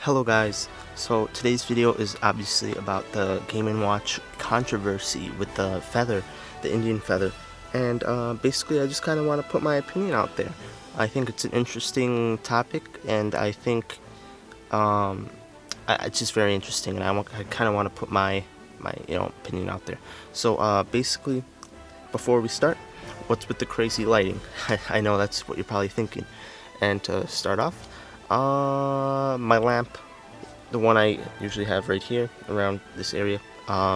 Hello guys, so today's video is obviously about the Game & Watch controversy with the feather, the Indian feather, and basically I just kind of want to put my opinion out there. I think it's an interesting topic, and I think it's just very interesting, and I kind of want to put my opinion out there. So basically, before we start, what's with the crazy lighting? I know that's what you're probably thinking. And to start off, my lamp, the one I usually have right here around this area, it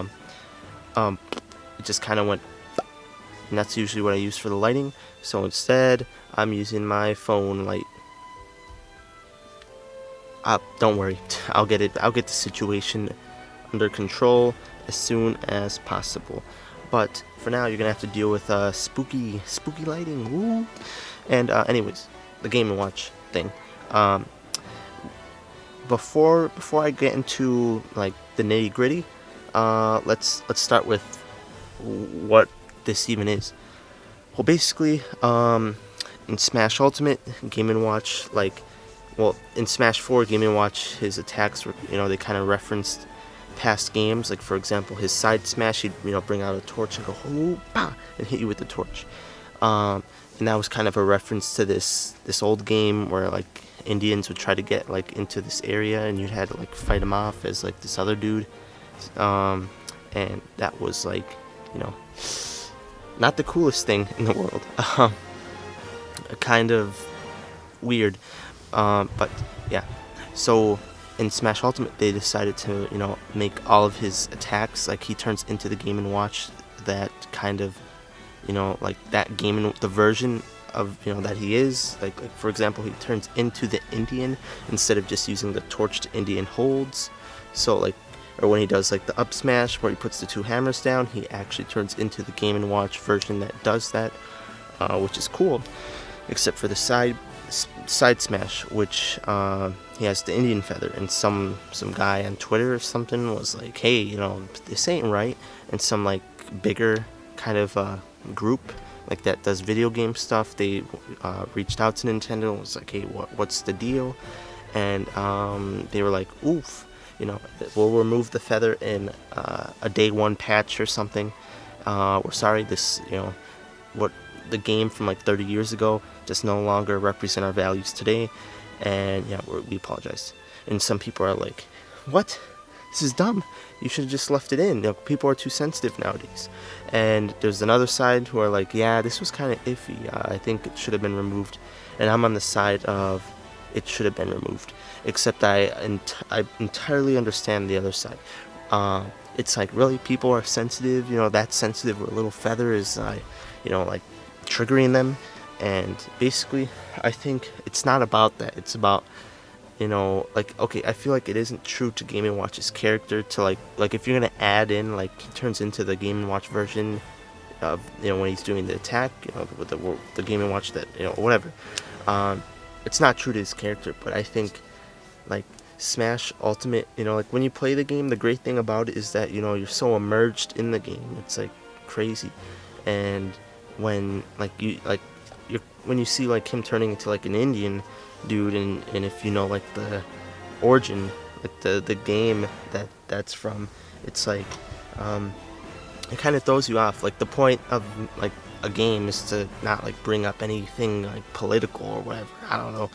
just kind of went, and that's usually what I use for the lighting. So instead, I'm using my phone light. Don't worry, I'll get the situation under control as soon as possible. But for now, you're gonna have to deal with spooky lighting. Woo! And anyways, the Game & Watch thing. Before I get into like the nitty gritty, let's start with what this even is. Well, basically, in Smash Ultimate, Game & Watch, in Smash 4, Game & Watch, his attacks were, they kind of referenced past games. Like, for example, his side smash, he'd, bring out a torch and go, oh, bah, and hit you with the torch. And that was kind of a reference to this old game where, like, Indians would try to get, like, into this area, and you'd had to, like, fight him off as, like, this other dude. And that was, like, not the coolest thing in the world. Kind of weird. But yeah, so in Smash Ultimate they decided to make all of his attacks, like, he turns into the Game & Watch that kind of like that game, the version of that he is, like for example, he turns into the Indian instead of just using the torched Indian holds. So like, or when he does like the up smash where he puts the two hammers down, he actually turns into the Game & Watch version that does that, which is cool, except for the side smash, which he has the Indian feather, and some guy on Twitter or something was like, hey, this ain't right, and some like bigger kind of group like that does video game stuff, they reached out to Nintendo and was like, hey, what's the deal? And they were like, oof, we'll remove the feather in a day one patch or something. We're sorry, this what the game from like 30 years ago does no longer represent our values today, and yeah, we apologize. And some people are like, what? This is dumb. You should have just left it in. People are too sensitive nowadays. And there's another side who are like, yeah, this was kind of iffy. I think it should have been removed. And I'm on the side of it should have been removed. Except I entirely understand the other side. It's like, really, people are sensitive. That sensitive where a little feather is, like triggering them. And basically, I think it's not about that. It's about like, okay, I feel like it isn't true to Game & Watch's character to like if you're gonna add in, like, he turns into the Game & Watch version of when he's doing the attack, with the Game & Watch that whatever. It's not true to his character, but I think like Smash Ultimate, like when you play the game, the great thing about it is that you're so immersed in the game. It's like crazy, and when when you see like him turning into like an Indian dude, and if like the origin, like the game that's from, it's like it kind of throws you off. Like, the point of like a game is to not like bring up anything like political or whatever, I don't know,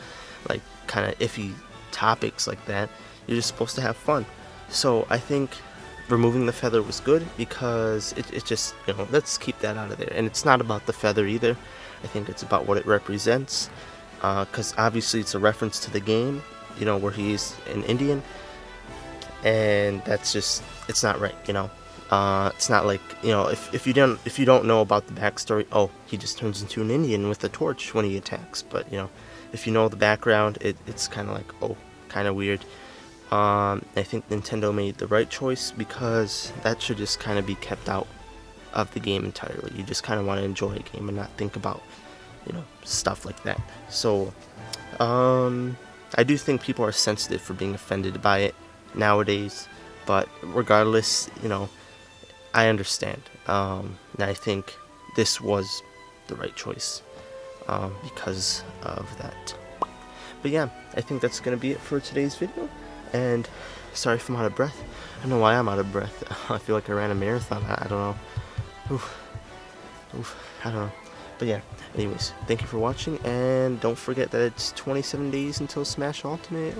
like kind of iffy topics like that. You're just supposed to have fun. So I think removing the feather was good, because it just let's keep that out of there. And it's not about the feather either. I think it's about what it represents, because obviously it's a reference to the game, where he's an Indian, and that's just, it's not right. It's not like, if you don't know about the backstory, oh, he just turns into an Indian with a torch when he attacks. But if you know the background, it's kind of like, oh, kind of weird. I think Nintendo made the right choice, because that should just kind of be kept out of the game entirely. You just kind of want to enjoy a game and not think about stuff like that. So I do think people are sensitive for being offended by it nowadays, but regardless, I understand, and I think this was the right choice because of that. But yeah, I think that's going to be it for today's video. And sorry if I'm out of breath. I don't know why I'm out of breath. I feel like I ran a marathon. I don't know. Oof. I don't know. But yeah, anyways, thank you for watching, and don't forget that it's 27 days until Smash Ultimate.